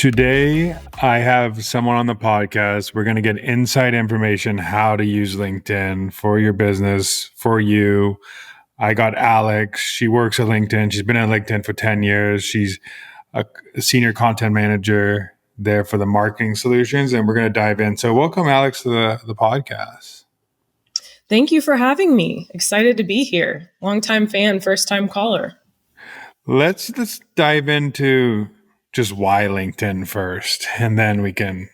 Today, I have someone on the podcast. We're going to get inside information how to use LinkedIn for your business, for you. I got Alex. She works at LinkedIn. She's been at LinkedIn for 10 years. She's a senior content manager there for the marketing solutions, and we're going to dive in. So welcome, Alex, to the podcast. Thank you for having me. Excited to be here. Longtime fan, first time caller. Let's dive into just why LinkedIn first, and then we can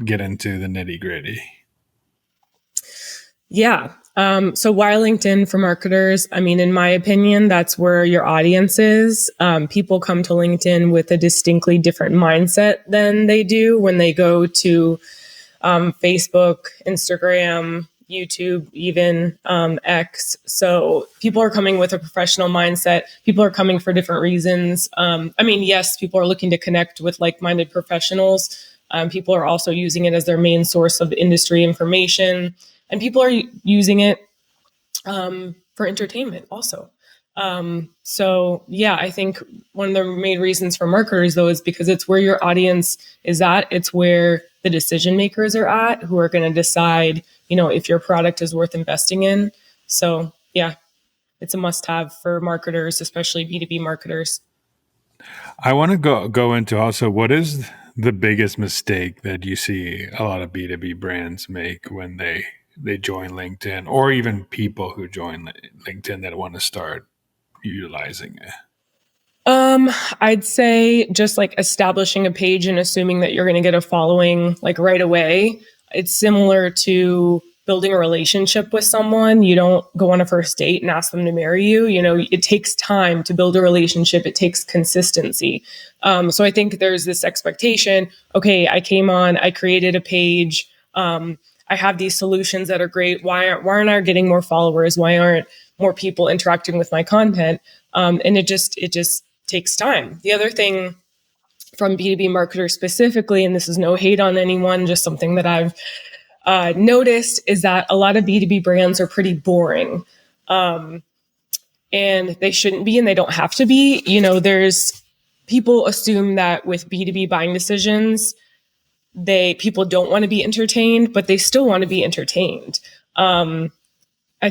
get into the nitty gritty. Yeah. So why LinkedIn for marketers? I mean, in my opinion, that's where your audience is. People come to LinkedIn with a distinctly different mindset than they do when they go to Facebook, Instagram, YouTube, even X. So people are coming with a professional mindset. People are coming for different reasons. Yes, people are looking to connect with like-minded professionals. People are also using it as their main source of industry information. And people are using it for entertainment also. I think one of the main reasons for marketers, though, is because it's where your audience is at. It's where the decision makers are at who are going to decide, if your product is worth investing in. So, yeah, it's a must-have for marketers, especially B2B marketers. I want to go into also what is the biggest mistake that you see a lot of B2B brands make when they join LinkedIn, or even people who join LinkedIn that want to start utilizing it? I'd say just like establishing a page and assuming that you're going to get a following like right away. It's similar to building a relationship with someone. You don't go on a first date and ask them to marry you. It takes time to build a relationship. It takes consistency. So I think there's this expectation. Okay, I came on, I created a page. I have these solutions that are great. Why aren't I getting more followers? Why aren't more people interacting with my content? And it just takes time. The other thing from B2B marketers specifically, and this is no hate on anyone, just something that I've noticed, is that a lot of B2B brands are pretty boring. And they shouldn't be, and they don't have to be. There's people assume that with B2B buying decisions, people don't want to be entertained, but they still want to be entertained. I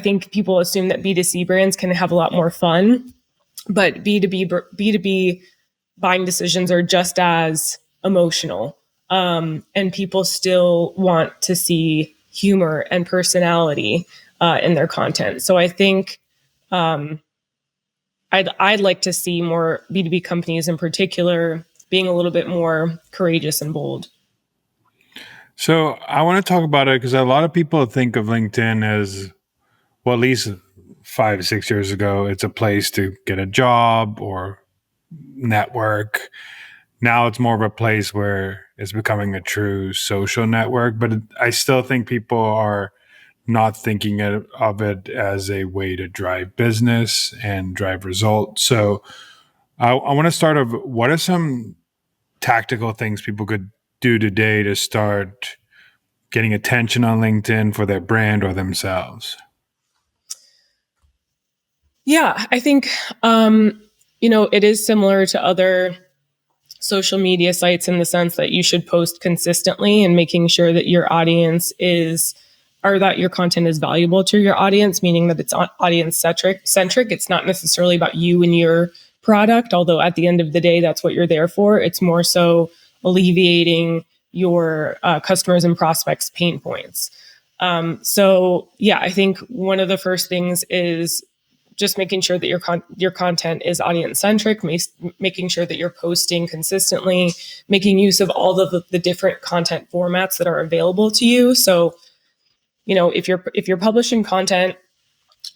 think people assume that B2C brands can have a lot more fun, but B2B buying decisions are just as emotional. And people still want to see humor and personality in their content. So I think I'd like to see more B2B companies in particular being a little bit more courageous and bold. So I want to talk about it because a lot of people think of LinkedIn as, well, at least 5 6 years ago, it's a place to get a job or network. Now it's more of a place where it's becoming a true social network, but I still think people are not thinking of it as a way to drive business and drive results. So I want to start off, what are some tactical things people could do today to start getting attention on LinkedIn for their brand or themselves? Yeah, I think, it is similar to other social media sites in the sense that you should post consistently and making sure that your audience or that your content is valuable to your audience, meaning that it's audience centric. It's not necessarily about you and your product, although at the end of the day, that's what you're there for. It's more so alleviating your customers and prospects' pain points. I think one of the first things is just making sure that your content is audience centric, making sure that you're posting consistently, making use of all of the different content formats that are available to you. So, if you're publishing content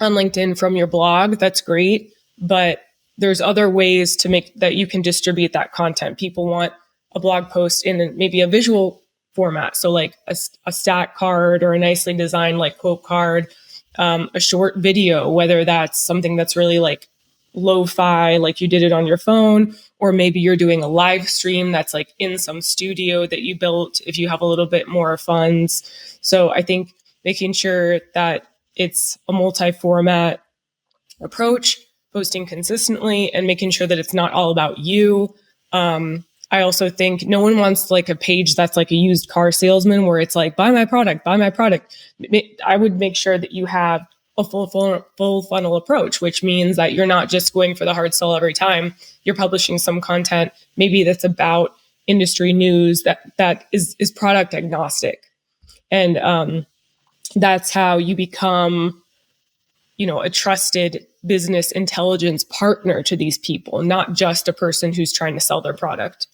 on LinkedIn from your blog, that's great, but there's other ways to make that you can distribute that content. People want a blog post in maybe a visual format, so like a stat card or a nicely designed like quote card. A short video, whether that's something that's really like lo-fi, like you did it on your phone, or maybe you're doing a live stream that's like in some studio that you built if you have a little bit more funds. So I think making sure that it's a multi-format approach, posting consistently, and making sure that it's not all about you. I also think no one wants like a page that's like a used car salesman where it's like, buy my product, buy my product. I would make sure that you have a full funnel approach, which means that you're not just going for the hard sell every time. You're publishing some content, maybe that's about industry news that is product agnostic. And that's how you become, a trusted business intelligence partner to these people, not just a person who's trying to sell their product.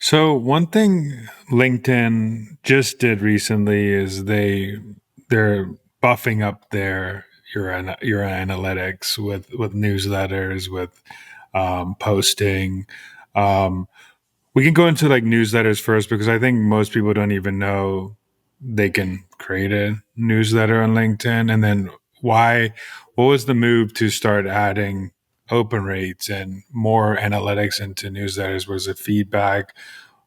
So one thing LinkedIn just did recently is they're buffing up your analytics with newsletters, with posting. Um, we can go into like newsletters first because I think most people don't even know they can create a newsletter on LinkedIn. And then what was the move to start adding open rates and more analytics into newsletters? Was it feedback?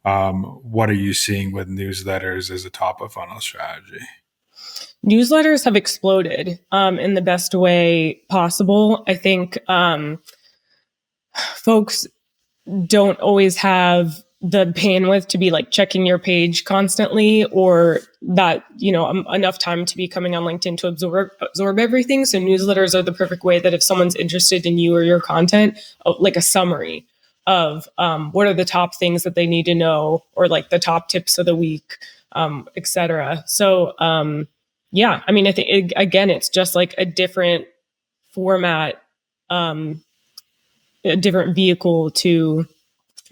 What are you seeing with newsletters as a top of funnel strategy? Newsletters have exploded in the best way possible. I think folks don't always have the bandwidth to be like checking your page constantly, or that, enough time to be coming on LinkedIn to absorb everything. So newsletters are the perfect way that if someone's interested in you or your content, like a summary of what are the top things that they need to know, or like the top tips of the week, etc. So yeah, I mean, I think again, it's just like a different format, a different vehicle to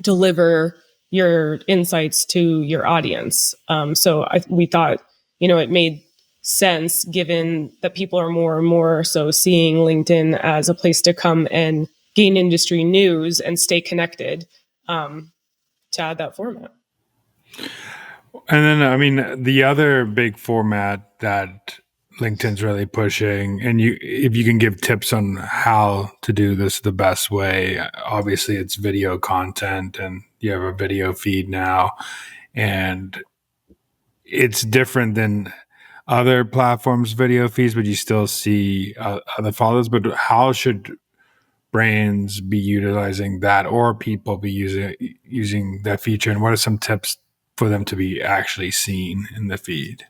deliver your insights to your audience. So we thought, it made sense given that people are more and more so seeing LinkedIn as a place to come and gain industry news and stay connected, to add that format. And then, I mean, the other big format that LinkedIn's really pushing, and if you can give tips on how to do this the best way, obviously it's video content, and you have a video feed now, and it's different than other platforms' video feeds, but you still see other followers. But how should brands be utilizing that, or people be using that feature, and what are some tips for them to be actually seen in the feed?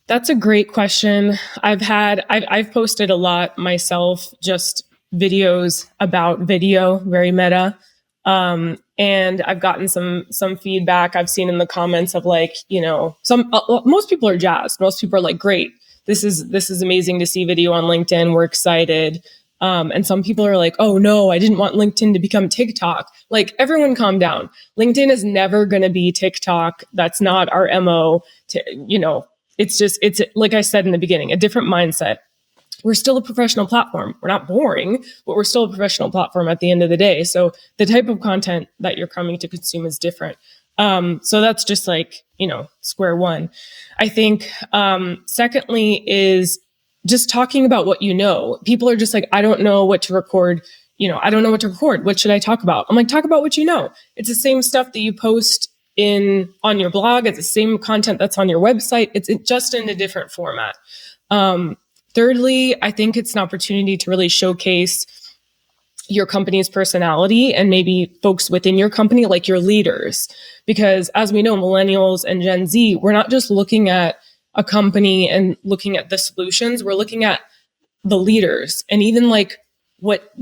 That's a great question. I've posted a lot myself, just videos about video, very meta. And I've gotten some feedback. I've seen in the comments of like, most people are jazzed. Most people are like, great. This is amazing to see video on LinkedIn. We're excited. And some people are like, oh no, I didn't want LinkedIn to become TikTok. Like, everyone calm down. LinkedIn is never going to be TikTok. That's not our MO. It's like I said in the beginning, a different mindset. We're still a professional platform. We're not boring, but we're still a professional platform at the end of the day. So the type of content that you're coming to consume is different. So that's just like, square one. I think, secondly is just talking about what you know. People are just like, I don't know what to record. I don't know what to record. What should I talk about? I'm like, talk about what you know. It's the same stuff that you post on your blog. It's the same content that's on your website. It's just in a different format. Thirdly, I think it's an opportunity to really showcase your company's personality and maybe folks within your company, like your leaders. Because as we know, millennials and Gen Z, we're not just looking at a company and looking at the solutions. We're looking at the leaders, and even like what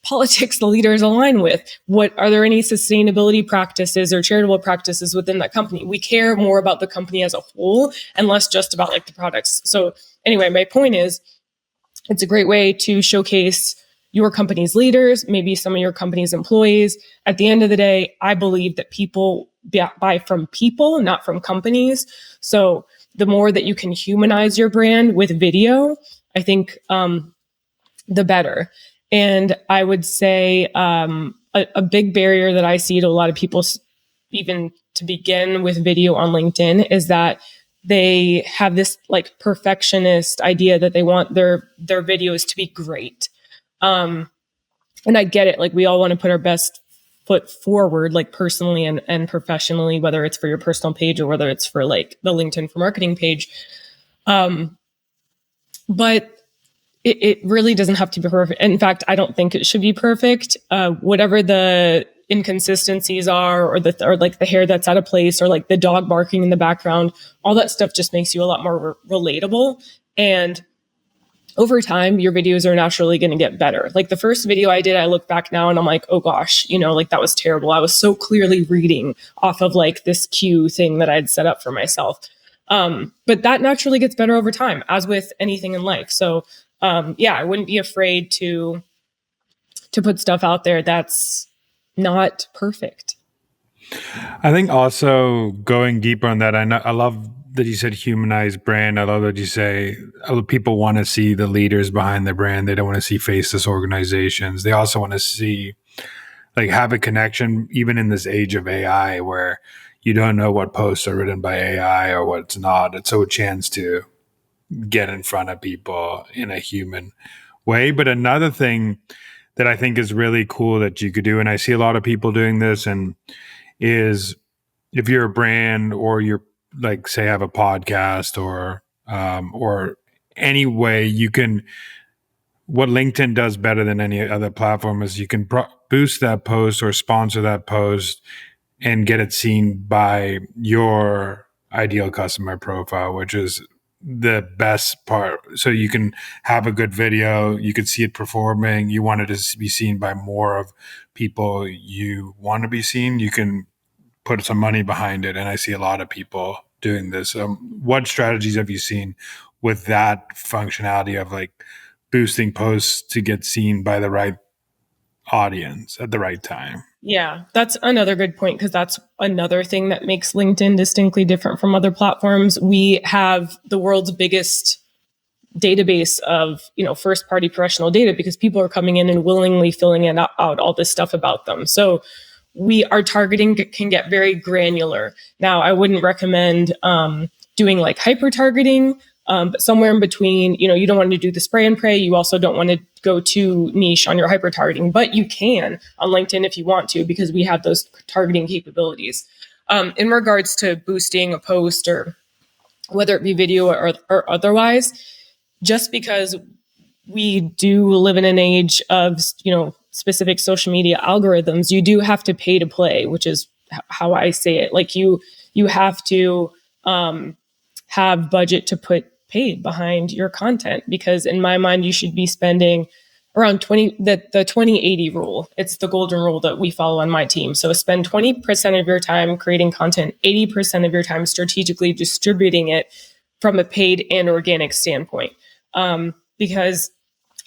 politics the leaders align with. What are there any sustainability practices or charitable practices within that company? We care more about the company as a whole and less just about like the products. So anyway, my point is, it's a great way to showcase your company's leaders, maybe some of your company's employees. At the end of the day, I believe that people buy from people, not from companies. So the more that you can humanize your brand with video, I think the better. And I would say a big barrier that I see to a lot of people, even to begin with video on LinkedIn, is that they have this like perfectionist idea that they want their videos to be great. And I get it. Like, we all want to put our best foot forward, like personally and professionally, whether it's for your personal page or whether it's for like the LinkedIn for Marketing page. But it really doesn't have to be perfect. In fact, I don't think it should be perfect. Whatever the inconsistencies are, or like the hair that's out of place, or like the dog barking in the background. All that stuff just makes you a lot more relatable. And over time, your videos are naturally going to get better. Like the first video I did, I look back now and I'm like, oh gosh, like that was terrible. I was so clearly reading off of like this cue thing that I'd set up for myself. But that naturally gets better over time, as with anything in life. So yeah, I wouldn't be afraid to put stuff out there that's not perfect. I think also going deeper on that, I love that you said humanized brand. I love that you say people want to see the leaders behind the brand. They don't want to see faceless organizations. They also want to see, like, have a connection, even in this age of AI where you don't know what posts are written by AI or what's not. It's so a chance to get in front of people in a human way. But another thing that I think is really cool that you could do, and I see a lot of people doing this, and is if you're a brand or you're, like, say, have a podcast or any way you can, what LinkedIn does better than any other platform is you can boost that post or sponsor that post and get it seen by your ideal customer profile, which is the best part. So you can have a good video, you can see it performing, you want it to be seen by more of people you want to be seen, you can put some money behind it. And I see a lot of people doing this. What strategies have you seen with that functionality of, like, boosting posts to get seen by the right audience at the right time? Yeah, that's another good point, because that's another thing that makes LinkedIn distinctly different from other platforms. We have the world's biggest database of first party professional data, because people are coming in and willingly filling out all this stuff about them. So our targeting can get very granular. Now, I wouldn't recommend doing like hyper targeting, but somewhere in between. You don't want to do the spray and pray. You also don't want to go too niche on your hyper targeting, but you can on LinkedIn if you want to, because we have those targeting capabilities. In regards to boosting a post, or whether it be video or otherwise, just because we do live in an age of specific social media algorithms, you do have to pay to play, which is how I say it. Like you have to have budget to put paid behind your content, because in my mind you should be spending around 20, the 20/80 rule. It's the golden rule that we follow on my team. So spend 20% of your time creating content, 80% of your time strategically distributing it from a paid and organic standpoint. Because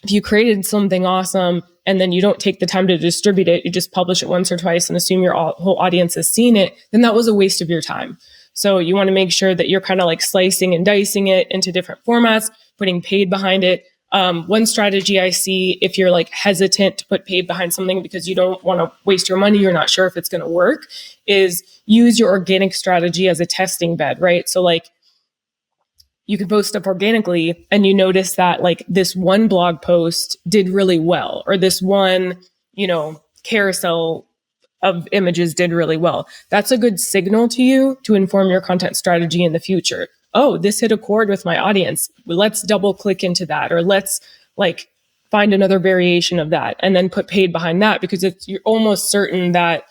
if you created something awesome and then you don't take the time to distribute it, you just publish it once or twice and assume your whole audience has seen it, then that was a waste of your time. So you want to make sure that you're kind of like slicing and dicing it into different formats, putting paid behind it. One strategy I see, if you're like hesitant to put paid behind something because you don't want to waste your money, you're not sure if it's going to work, is use your organic strategy as a testing bed, right? So like, you can post stuff organically and you notice that like this one blog post did really well, or this one, carousel of images did really well. That's a good signal to you to inform your content strategy in the future. Oh, this hit a chord with my audience. Let's double click into that, or let's like find another variation of that and then put paid behind that, because you're almost certain that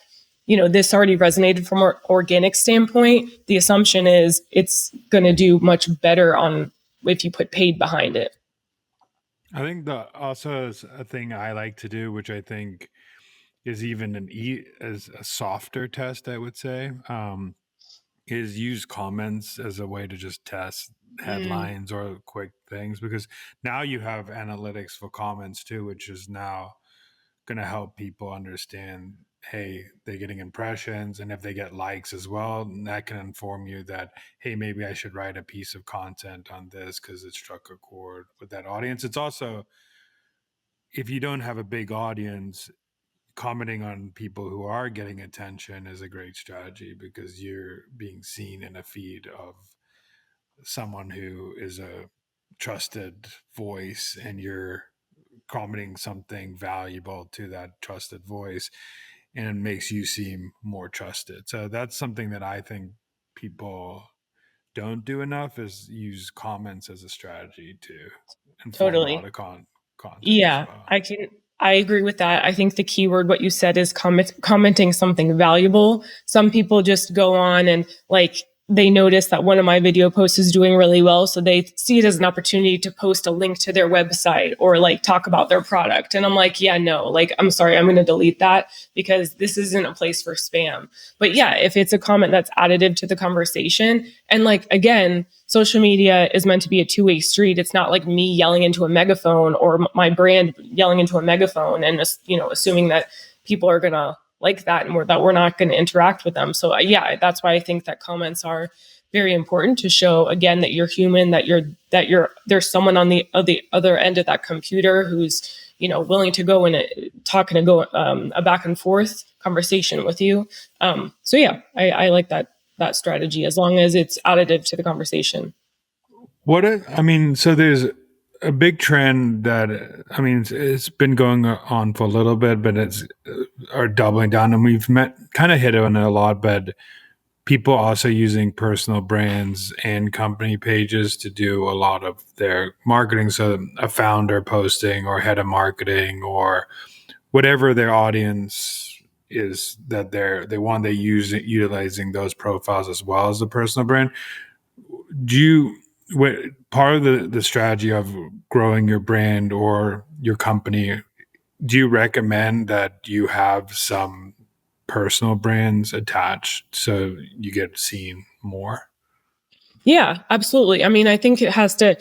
this already resonated from an organic standpoint. The assumption is it's going to do much better on if you put paid behind it. I think the also is a thing I like to do, which I think is even as a softer test, I would say, is use comments as a way to just test Mm, headlines or quick things, because now you have analytics for comments too, which is now going to help people understand, hey, they're getting impressions, and if they get likes as well, that can inform you that, hey, maybe I should write a piece of content on this because it struck a chord with that audience. It's also, if you don't have a big audience, commenting on people who are getting attention is a great strategy, because you're being seen in a feed of someone who is a trusted voice, and you're commenting something valuable to that trusted voice, and it makes you seem more trusted. So that's something that I think people don't do enough, is use comments as a strategy to inform a lot totally. of content as Yeah, well. I agree with that. I think the keyword, what you said, is commenting something valuable. Some people just go on and like they notice that one of my video posts is doing really well. So they see it as an opportunity to post a link to their website or like talk about their product. And I'm like, yeah, no, like, I'm sorry, I'm going to delete that because this isn't a place for spam. But yeah, if it's a comment that's additive to the conversation, and like, again, social media is meant to be a two-way street. It's not like me yelling into a megaphone or my brand yelling into a megaphone and just, assuming that people are going to like that and that we're not going to interact with them. So yeah, that's why I think that comments are very important to show again that you're human, that there's someone on the other end of that computer who's willing to go and talk and go a back and forth conversation with you. So yeah, I like that strategy as long as it's additive to the conversation. So there's a big trend that, it's been going on for a little bit, but it's are doubling down, and we've kind of hit on it a lot, but people also using personal brands and company pages to do a lot of their marketing. So a founder posting or head of marketing or whatever their audience is that they use it, utilizing those profiles as well as the personal brand. Do you part of the strategy of growing your brand or your company, do you recommend that you have some personal brands attached so you get seen more? Yeah, absolutely. I mean, I think it has to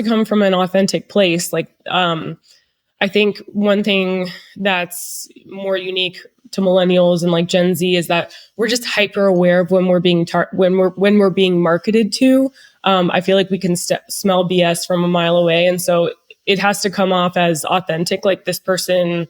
come from an authentic place. Like, I think one thing that's more unique to millennials and like Gen Z is that we're just hyper aware of when we're being when we're being marketed to. I feel like we can smell BS from a mile away, and so it has to come off as authentic. Like this person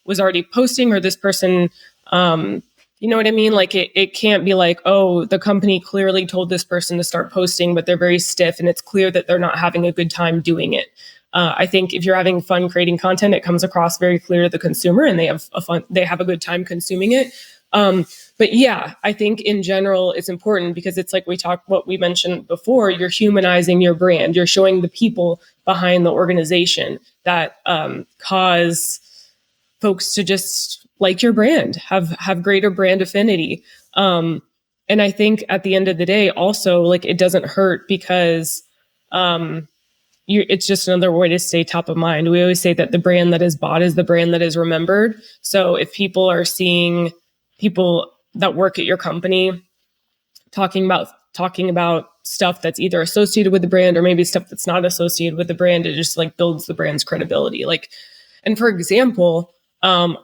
was already posting, or this person, you know what I mean? Like it can't be like, oh, the company clearly told this person to start posting, but they're very stiff, and it's clear that they're not having a good time doing it. I think if you're having fun creating content, it comes across very clear to the consumer, and they have a good time consuming it. But yeah, I think in general, it's important because it's like what we mentioned before, you're humanizing your brand. You're showing the people behind the organization that cause folks to just like your brand, have greater brand affinity. And I think at the end of the day, also, like, it doesn't hurt because it's just another way to stay top of mind. We always say that the brand that is bought is the brand that is remembered. So if people are seeing people that work at your company talking about stuff that's either associated with the brand or maybe stuff that's not associated with the brand, it just like builds the brand's credibility. Like, and for example, I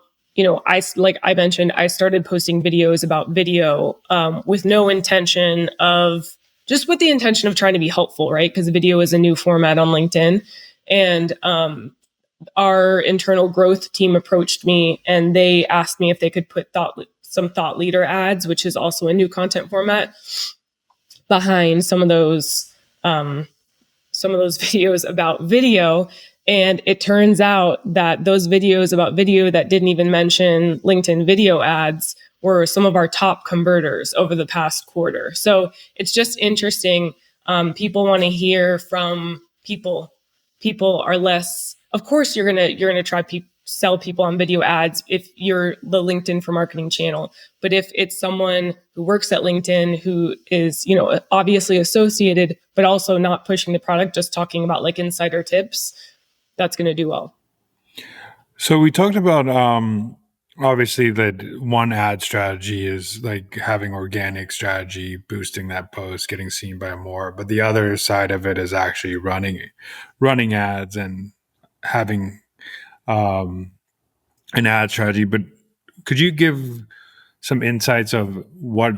mentioned, I started posting videos about video with no intention of, just with the intention of trying to be helpful, right? Because video is a new format on LinkedIn. And our internal growth team approached me and they asked me if they could put some thought leader ads, which is also a new content format, behind some of those videos about video. And it turns out that those videos about video that didn't even mention LinkedIn video ads were some of our top converters over the past quarter. So it's just interesting. People want to hear from people. People are less, of course, you're gonna try sell people on video ads if you're the LinkedIn for Marketing channel. But if it's someone who works at LinkedIn who is, obviously associated, but also not pushing the product, just talking about like insider tips, that's going to do well. So we talked about obviously that one ad strategy is like having organic strategy, boosting that post, getting seen by more. But the other side of it is actually running ads and having an ad strategy. But could you give some insights of what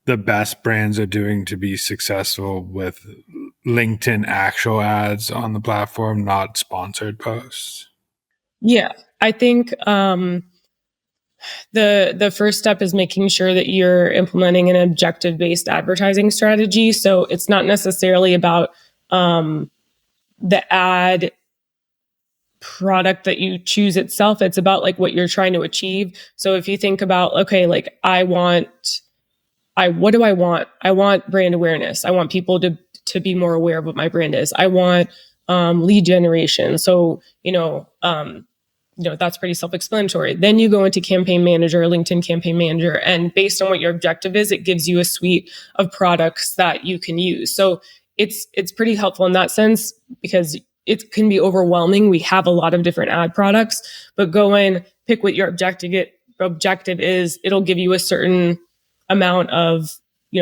the best brands are doing to be successful with LinkedIn actual ads on the platform, not sponsored posts? Yeah, I think the first step is making sure that you're implementing an objective-based advertising strategy. So it's not necessarily about the ad product that you choose itself. It's about like what you're trying to achieve. So if you think about, okay, like what do I want? I want brand awareness. I want people to be more aware of what my brand is. I want lead generation. So, that's pretty self-explanatory. Then you go into Campaign Manager, LinkedIn Campaign Manager, and based on what your objective is, it gives you a suite of products that you can use. So it's pretty helpful in that sense, because it can be overwhelming. We have a lot of different ad products, but go in, pick what your objective is. It'll give you a certain amount of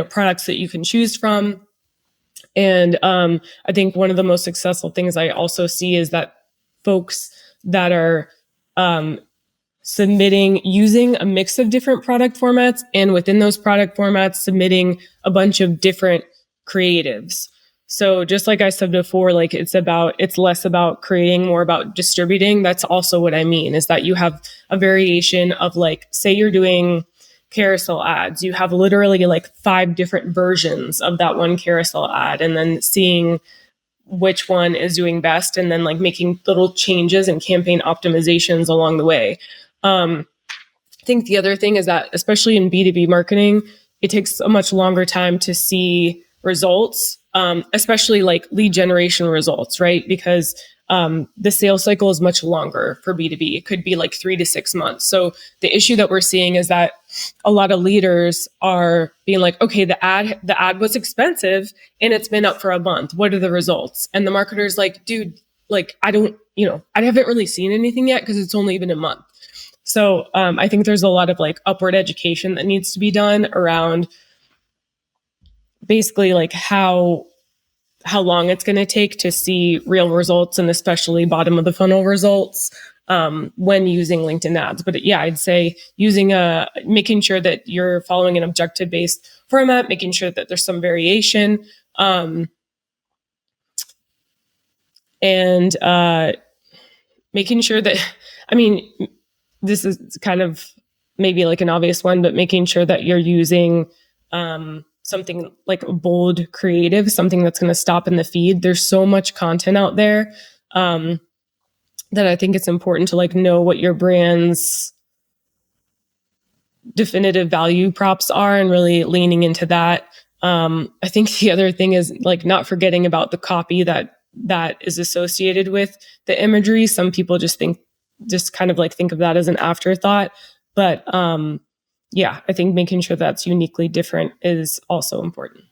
products that you can choose from. And I think one of the most successful things I also see is that folks that are submitting using a mix of different product formats, and within those product formats, submitting a bunch of different creatives. So just like I said before, like it's less about creating, more about distributing. That's also what I mean, is that you have a variation of, like, say you're doing carousel ads, you have literally like 5 different versions of that one carousel ad, and then seeing which one is doing best, and then like making little changes and campaign optimizations along the way. I think the other thing is that, especially in B2B marketing, it takes a much longer time to see results, especially like lead generation results, right? Because the sales cycle is much longer for B2B. It could be like 3 to 6 months. So the issue that we're seeing is that a lot of leaders are being like, okay, the ad was expensive and it's been up for a month. What are the results? And the marketer's like, dude, like, I haven't really seen anything yet because it's only been a month. So I think there's a lot of like upward education that needs to be done around basically like how long it's going to take to see real results, and especially bottom of the funnel results when using LinkedIn ads. But yeah, I'd say making sure that you're following an objective based format, making sure that there's some variation, and making sure that, I mean, this is kind of maybe like an obvious one, but making sure that you're using something like a bold creative, something that's going to stop in the feed. There's so much content out there that I think it's important to like know what your brand's definitive value props are and really leaning into that. I think the other thing is like not forgetting about the copy that is associated with the imagery. Some people just kind of like think of that as an afterthought, but yeah, I think making sure that's uniquely different is also important.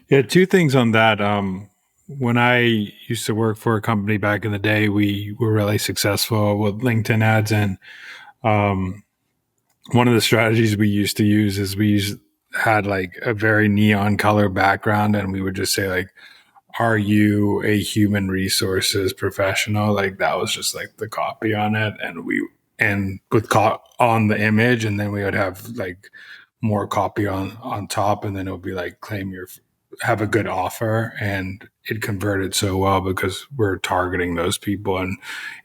Yeah, 2 things on that. When I used to work for a company back in the day, we were really successful with LinkedIn ads, and one of the strategies we used to use is had like a very neon color background, and we would just say like, "Are you a human resources professional?" Like that was just like the copy on it, and with on the image, and then we would have like more copy on top, and then it would be like, have a good offer. And it converted so well because we're targeting those people. And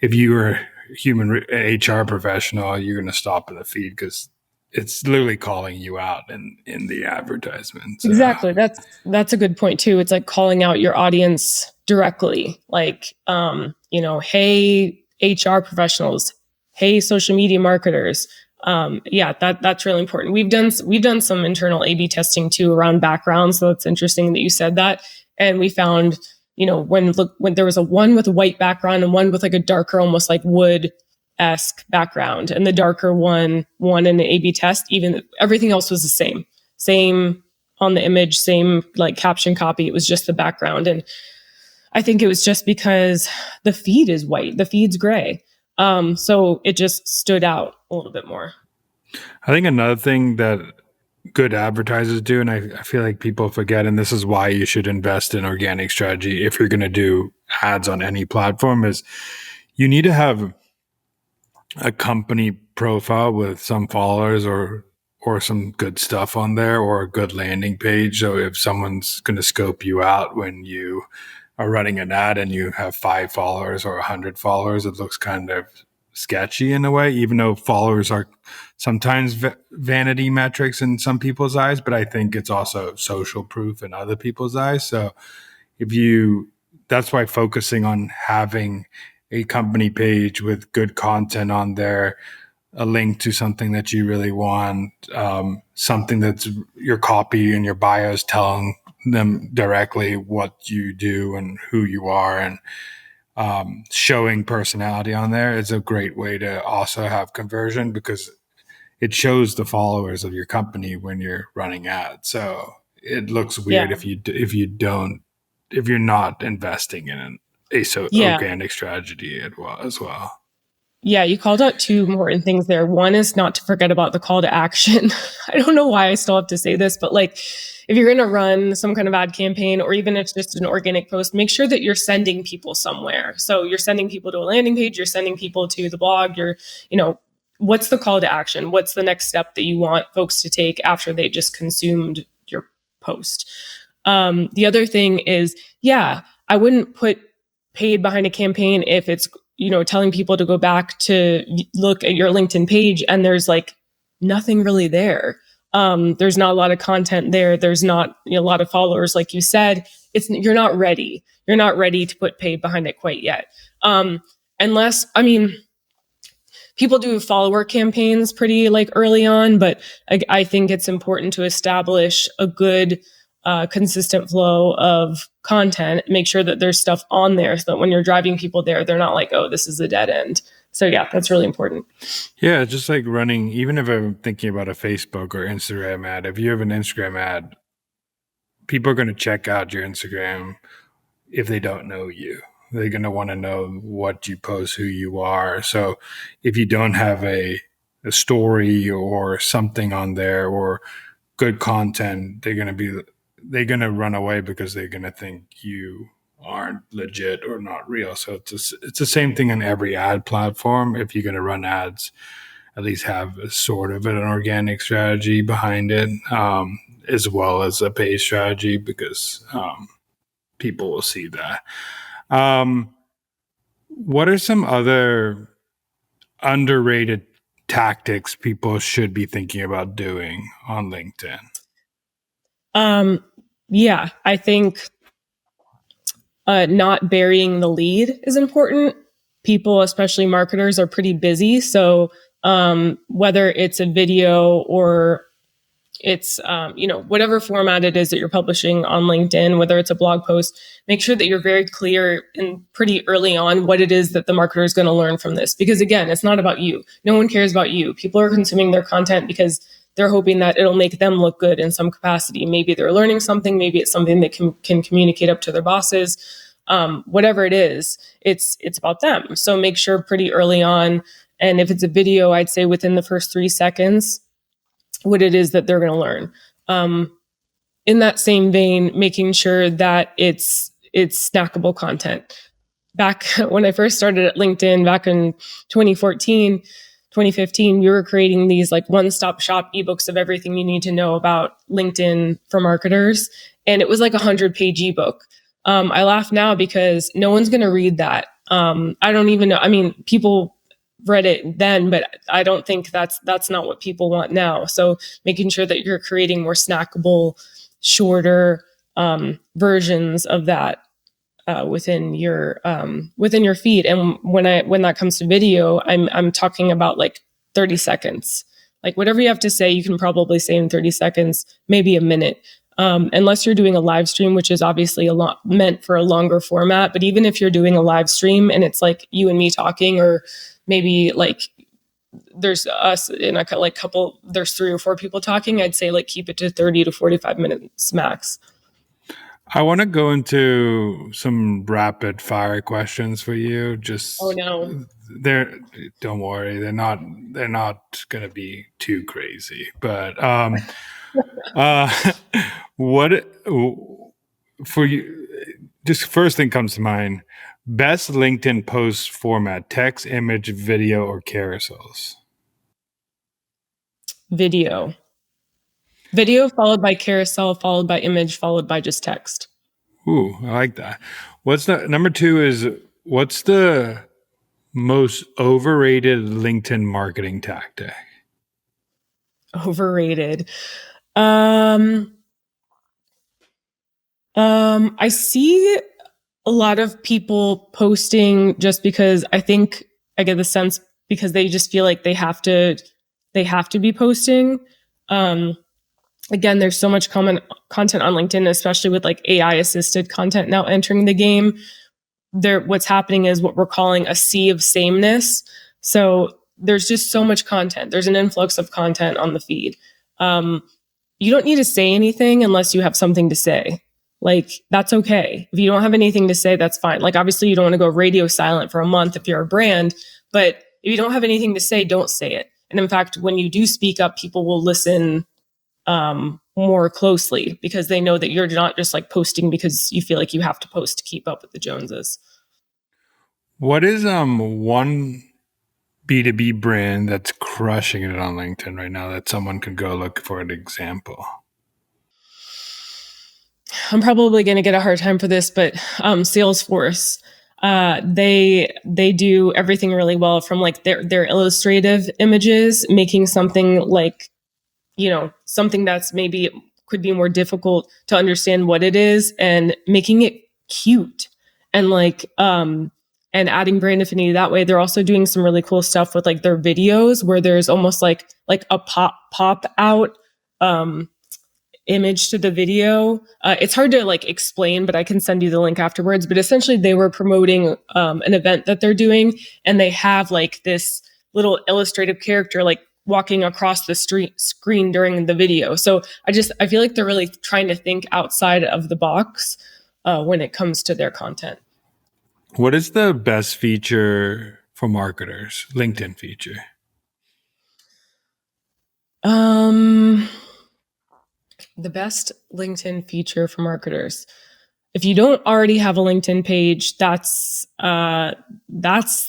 if you were a human HR professional, you're going to stop in the feed because it's literally calling you out in the advertisement. So. Exactly. That's a good point too. It's like calling out your audience directly. Like, hey, HR professionals, hey, social media marketers. Yeah, that's really important. We've done some internal A/B testing too around backgrounds. So it's interesting that you said that. And we found, when there was a one with a white background and one with like a darker, almost like wood-esque background, and the darker one won in an A/B test. Even everything else was the same on the image, same like caption copy. It was just the background. And I think it was just because the feed is white, the feed's gray. So it just stood out a little bit more. I think another thing that good advertisers do, and I feel like people forget, and this is why you should invest in organic strategy if you're going to do ads on any platform, is you need to have a company profile with some followers or some good stuff on there, or a good landing page. So if someone's going to scope you out when you are running an ad and you have 5 followers or 100 followers, it looks kind of sketchy in a way, even though followers are sometimes vanity metrics in some people's eyes, but I think it's also social proof in other people's eyes. So that's why focusing on having a company page with good content on there, a link to something that you really want, something that's your copy and your bio is telling them directly what you do and who you are, and showing personality on there is a great way to also have conversion because it shows the followers of your company when you're running ads. So it looks Yeah. weird if you're not investing in a Yeah. organic strategy as well. Yeah, you called out two important things there. One is not to forget about the call to action. I don't know why I still have to say this, but like if you're going to run some kind of ad campaign or even if it's just an organic post, make sure that you're sending people somewhere. So you're sending people to a landing page, you're sending people to the blog, what's the call to action? What's the next step that you want folks to take after they just consumed your post? The other thing is, yeah, I wouldn't put paid behind a campaign if it's telling people to go back to look at your LinkedIn page and there's like nothing really there. There's not a lot of content there. There's not a lot of followers, like you said. You're not ready. You're not ready to put paid behind it quite yet. Unless, I mean, people do follower campaigns pretty like early on, but I think it's important to establish a good consistent flow of content, make sure that there's stuff on there so that when you're driving people there, they're not like, oh, this is a dead end. So yeah, that's really important. Yeah, just like running, even if I'm thinking about a Facebook or Instagram ad, if you have an Instagram ad, people are going to check out your Instagram if they don't know you. They're going to want to know what you post, who you are. So if you don't have a story or something on there or good content, they're going to run away because they're going to think you aren't legit or not real. So it's the same thing in every ad platform. If you're going to run ads, at least have a sort of an organic strategy behind it, as well as a paid strategy, because people will see that. What are some other underrated tactics people should be thinking about doing on LinkedIn? Yeah, I think not burying the lead is important. People, especially marketers, are pretty busy. So whether it's a video or it's whatever format it is that you're publishing on LinkedIn, whether it's a blog post, make sure that you're very clear and pretty early on what it is that the marketer is going to learn from this. Because again, it's not about you. No one cares about you. People are consuming their content because they're hoping that it'll make them look good in some capacity. Maybe they're learning something. Maybe it's something that can communicate up to their bosses. Whatever it is, it's about them. So make sure pretty early on. And if it's a video, I'd say within the first 3 seconds, what it is that they're going to learn. In that same vein, making sure that it's snackable content. Back when I first started at LinkedIn back in 2014, 2015, we were creating these like one-stop shop ebooks of everything you need to know about LinkedIn for marketers. And it was like 100-page ebook. I laugh now because no one's going to read that. I don't even know. I mean, people read it then, but I don't think that's not what people want now. So making sure that you're creating more snackable, shorter versions of that within your feed. And when that comes to video, I'm talking about like 30 seconds. Like whatever you have to say, you can probably say in 30 seconds, maybe a minute. Unless you're doing a live stream, which is obviously a lot meant for a longer format. But even if you're doing a live stream and it's like you and me talking, or maybe like there's us in a like couple, there's 3 or 4 people talking, I'd say like keep it to 30 to 45 minutes max. I want to go into some rapid fire questions for you. Just Oh no. Don't worry, they're not going to be too crazy. But what for you? Just first thing comes to mind: best LinkedIn post format: text, image, video, or carousels. Video followed by carousel, followed by image, followed by just text. Ooh, I like that. What's the number 2 is what's the most overrated LinkedIn marketing tactic? Overrated. I see a lot of people posting just because I think I get the sense because they just feel like they have to be posting. Again, there's so much content on LinkedIn, especially with like AI assisted content now entering the game. what's happening is what we're calling a sea of sameness. So there's just so much content. There's an influx of content on the feed. You don't need to say anything unless you have something to say. Like, that's okay. If you don't have anything to say, that's fine. Like, obviously, you don't want to go radio silent for a month if you're a brand, but if you don't have anything to say, don't say it. And in fact, when you do speak up, people will listen more closely because they know that you're not just like posting because you feel like you have to post to keep up with the Joneses. What is one B2B brand that's crushing it on LinkedIn right now that someone could go look for an example? I'm probably going to get a hard time for this, but Salesforce, they do everything really well, from like their illustrative images, making something like, something that's maybe could be more difficult to understand what it is, and making it cute, and like and adding brand affinity that way. They're also doing some really cool stuff with like their videos, where there's almost like a pop out image to the video. It's hard to like explain, but I can send you the link afterwards. But essentially, they were promoting an event that they're doing, and they have like this little illustrative character like walking across the screen during the video. So I feel like they're really trying to think outside of the box when it comes to their content. What is the best feature for marketers? LinkedIn feature. The best LinkedIn feature for marketers. If you don't already have a LinkedIn page, that's the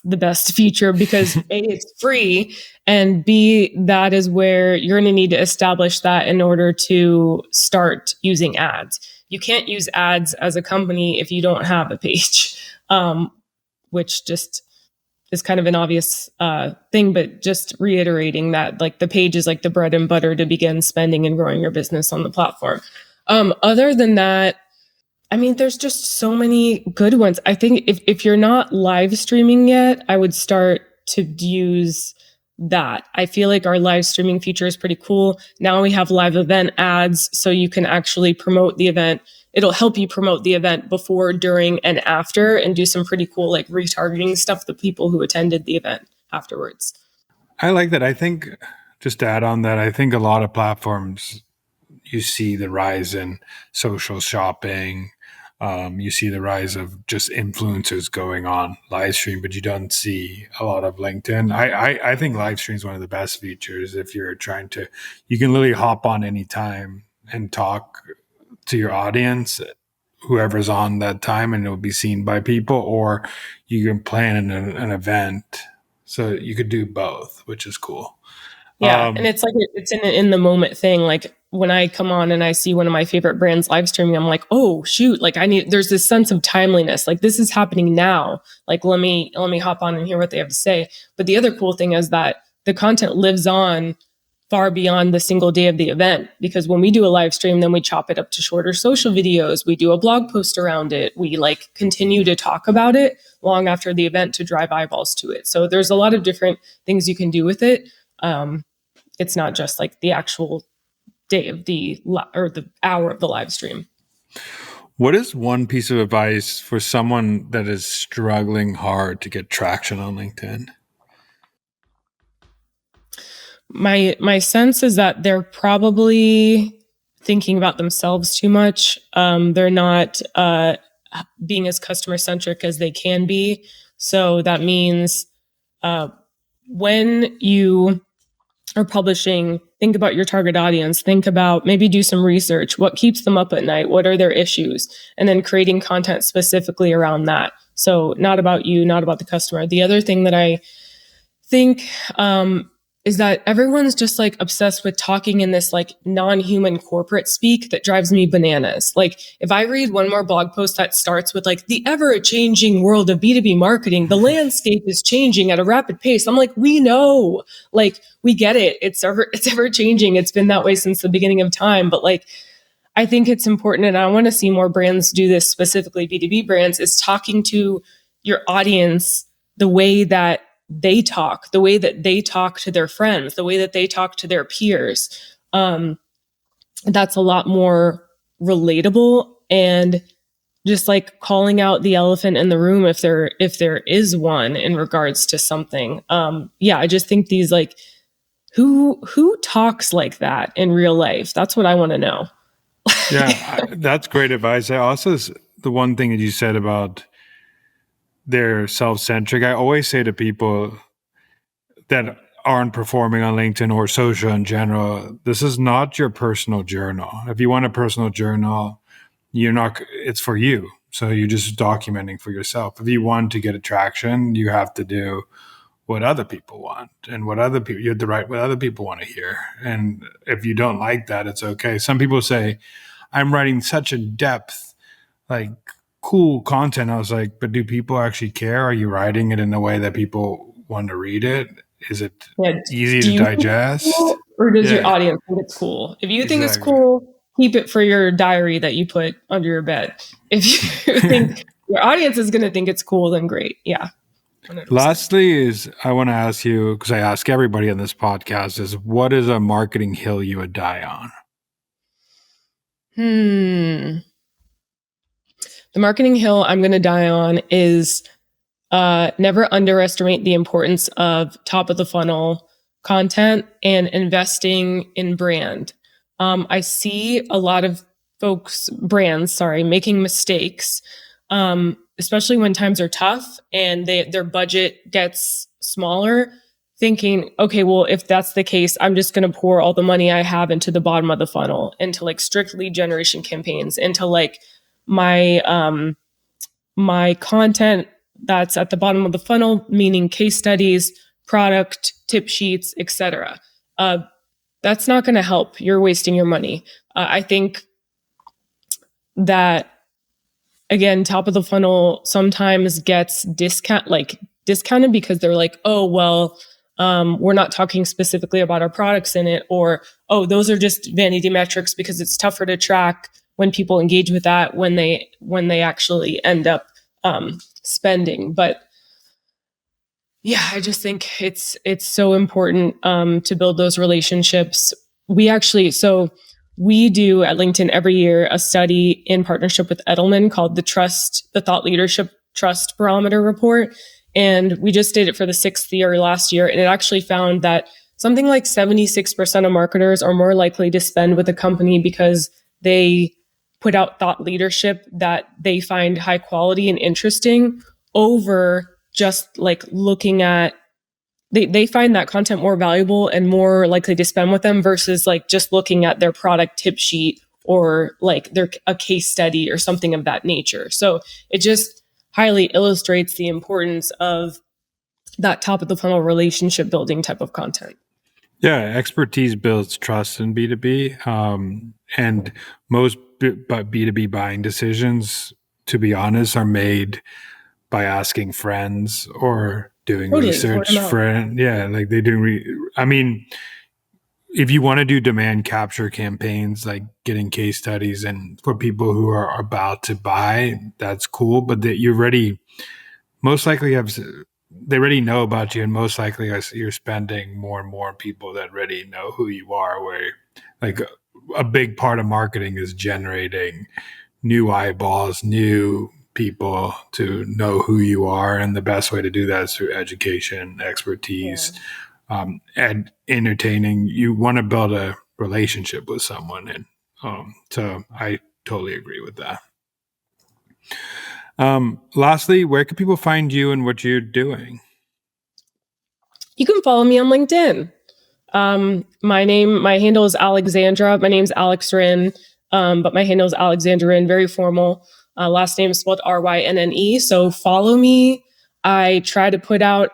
best feature, because A, it's free, and B, that is where you're going to need to establish that in order to start using ads. You can't use ads as a company if you don't have a page, which just is kind of an obvious thing, but just reiterating that like the page is like the bread and butter to begin spending and growing your business on the platform. Other than that, I mean, there's just so many good ones. I think if you're not live streaming yet, I would start to use that. I feel like our live streaming feature is pretty cool. Now we have live event ads, so you can actually promote the event. It'll help you promote the event before, during, and after, and do some pretty cool like retargeting stuff to people who attended the event afterwards. I like that. I think, just to add on that, I think a lot of platforms, you see the rise in social shopping. You see the rise of just influencers going on live stream, but you don't see a lot of LinkedIn. I think live stream is one of the best features. If you're trying to, you can literally hop on anytime and talk to your audience, whoever's on that time, and it'll be seen by people, or you can plan an event. So you could do both, which is cool. Yeah, and it's like it's in the moment thing. Like when I come on and I see one of my favorite brands live streaming, I'm like, oh shoot! Like there's this sense of timeliness. Like this is happening now. Like let me hop on and hear what they have to say. But the other cool thing is that the content lives on far beyond the single day of the event, because when we do a live stream, then we chop it up to shorter social videos. We do a blog post around it. We like continue to talk about it long after the event to drive eyeballs to it. So there's a lot of different things you can do with it. It's not just like the actual day of the hour of the live stream. What is one piece of advice for someone that is struggling hard to get traction on LinkedIn? My sense is that they're probably thinking about themselves too much. They're not being as customer centric as they can be. So that means when you are publishing, think about your target audience, think about, maybe do some research. What keeps them up at night? What are their issues? And then creating content specifically around that. So not about you, not about the customer. The other thing that I think is that everyone's just like obsessed with talking in this like non-human corporate speak that drives me bananas. Like if I read one more blog post that starts with like the ever-changing world of B2B marketing, the landscape is changing at a rapid pace. I'm like, we know, like we get it. It's ever changing. It's been that way since the beginning of time. But like, I think it's important, and I want to see more brands do this, specifically B2B brands, is talking to your audience the way that they talk, the way that they talk to their friends, the way that they talk to their peers. That's a lot more relatable, and just like calling out the elephant in the room if there is one in regards to something. Yeah, I just think these like who talks like that in real life? That's what I want to know. Yeah, that's great advice. I also, the one thing that you said about they're self-centric, I always say to people that aren't performing on LinkedIn or social in general, this is not your personal journal. If you want a personal journal, it's for you. So you're just documenting for yourself. If you want to get attraction, you have to do what other people want and you have to write what other people want to hear. And if you don't like that, it's okay. Some people say, I'm writing such in depth, like cool content. I was like, but do people actually care? Are you writing it in a way that people want to read it? Is it easy to digest? Cool, or does your audience think it's cool? If you think it's cool, keep it for your diary that you put under your bed. If you think your audience is going to think it's cool, then great. Yeah. 100%. Lastly is I want to ask you, because I ask everybody on this podcast, is what is a marketing hill you would die on? The marketing hill I'm going to die on is never underestimate the importance of top of the funnel content and investing in brand. I see a lot of brands, making mistakes, especially when times are tough and their budget gets smaller, thinking, okay, well, if that's the case, I'm just going to pour all the money I have into the bottom of the funnel, into like strict lead generation campaigns, into like my content that's at the bottom of the funnel, meaning case studies, product, tip sheets, etc. That's not going to help. You're wasting your money. I think that, again, top of the funnel sometimes gets discounted because they're like, oh, well, we're not talking specifically about our products in it, or, oh, those are just vanity metrics because it's tougher to track when people engage with that when they actually end up spending. But yeah, I just think it's so important to build those relationships. We do at LinkedIn every year a study in partnership with Edelman called the Thought Leadership Trust Barometer Report. And we just did it for the 6th year last year. And it actually found that something like 76% of marketers are more likely to spend with a company because they put out thought leadership that they find high quality and interesting over just like looking at, they find that content more valuable and more likely to spend with them versus like just looking at their product tip sheet or like a case study or something of that nature. So it just highly illustrates the importance of that top of the funnel relationship building type of content. Yeah, expertise builds trust in B2B. And most B2B buying decisions, to be honest, are made by asking friends or doing research. Like they do. I mean, if you want to do demand capture campaigns, like getting case studies and for people who are about to buy, that's cool. But you already most likely they already know about you, and most likely you're spending more and more people that already know who you are. Where like a big part of marketing is generating new eyeballs, new people to know who you are, and the best way to do that is through education, expertise, and entertaining. You want to build a relationship with someone, and so I totally agree with that. Lastly, where can people find you and what you're doing? You can follow me on LinkedIn. My handle is Alexandra. My name's Alex Rynne, but my handle is Alexandra Rynne, very formal. Last name is spelled Rynne. So follow me. I try to put out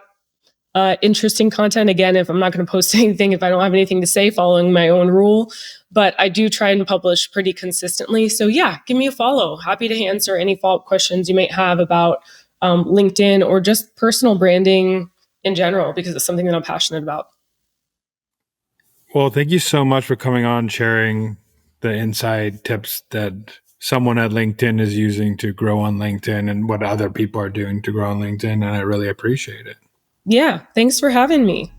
interesting content. Again, if I'm not going to post anything, if I don't have anything to say, following my own rule, but I do try and publish pretty consistently. So yeah, give me a follow. Happy to answer any follow-up questions you might have about LinkedIn or just personal branding in general, because it's something that I'm passionate about. Well, thank you so much for coming on, sharing the inside tips that someone at LinkedIn is using to grow on LinkedIn and what other people are doing to grow on LinkedIn. And I really appreciate it. Yeah, thanks for having me.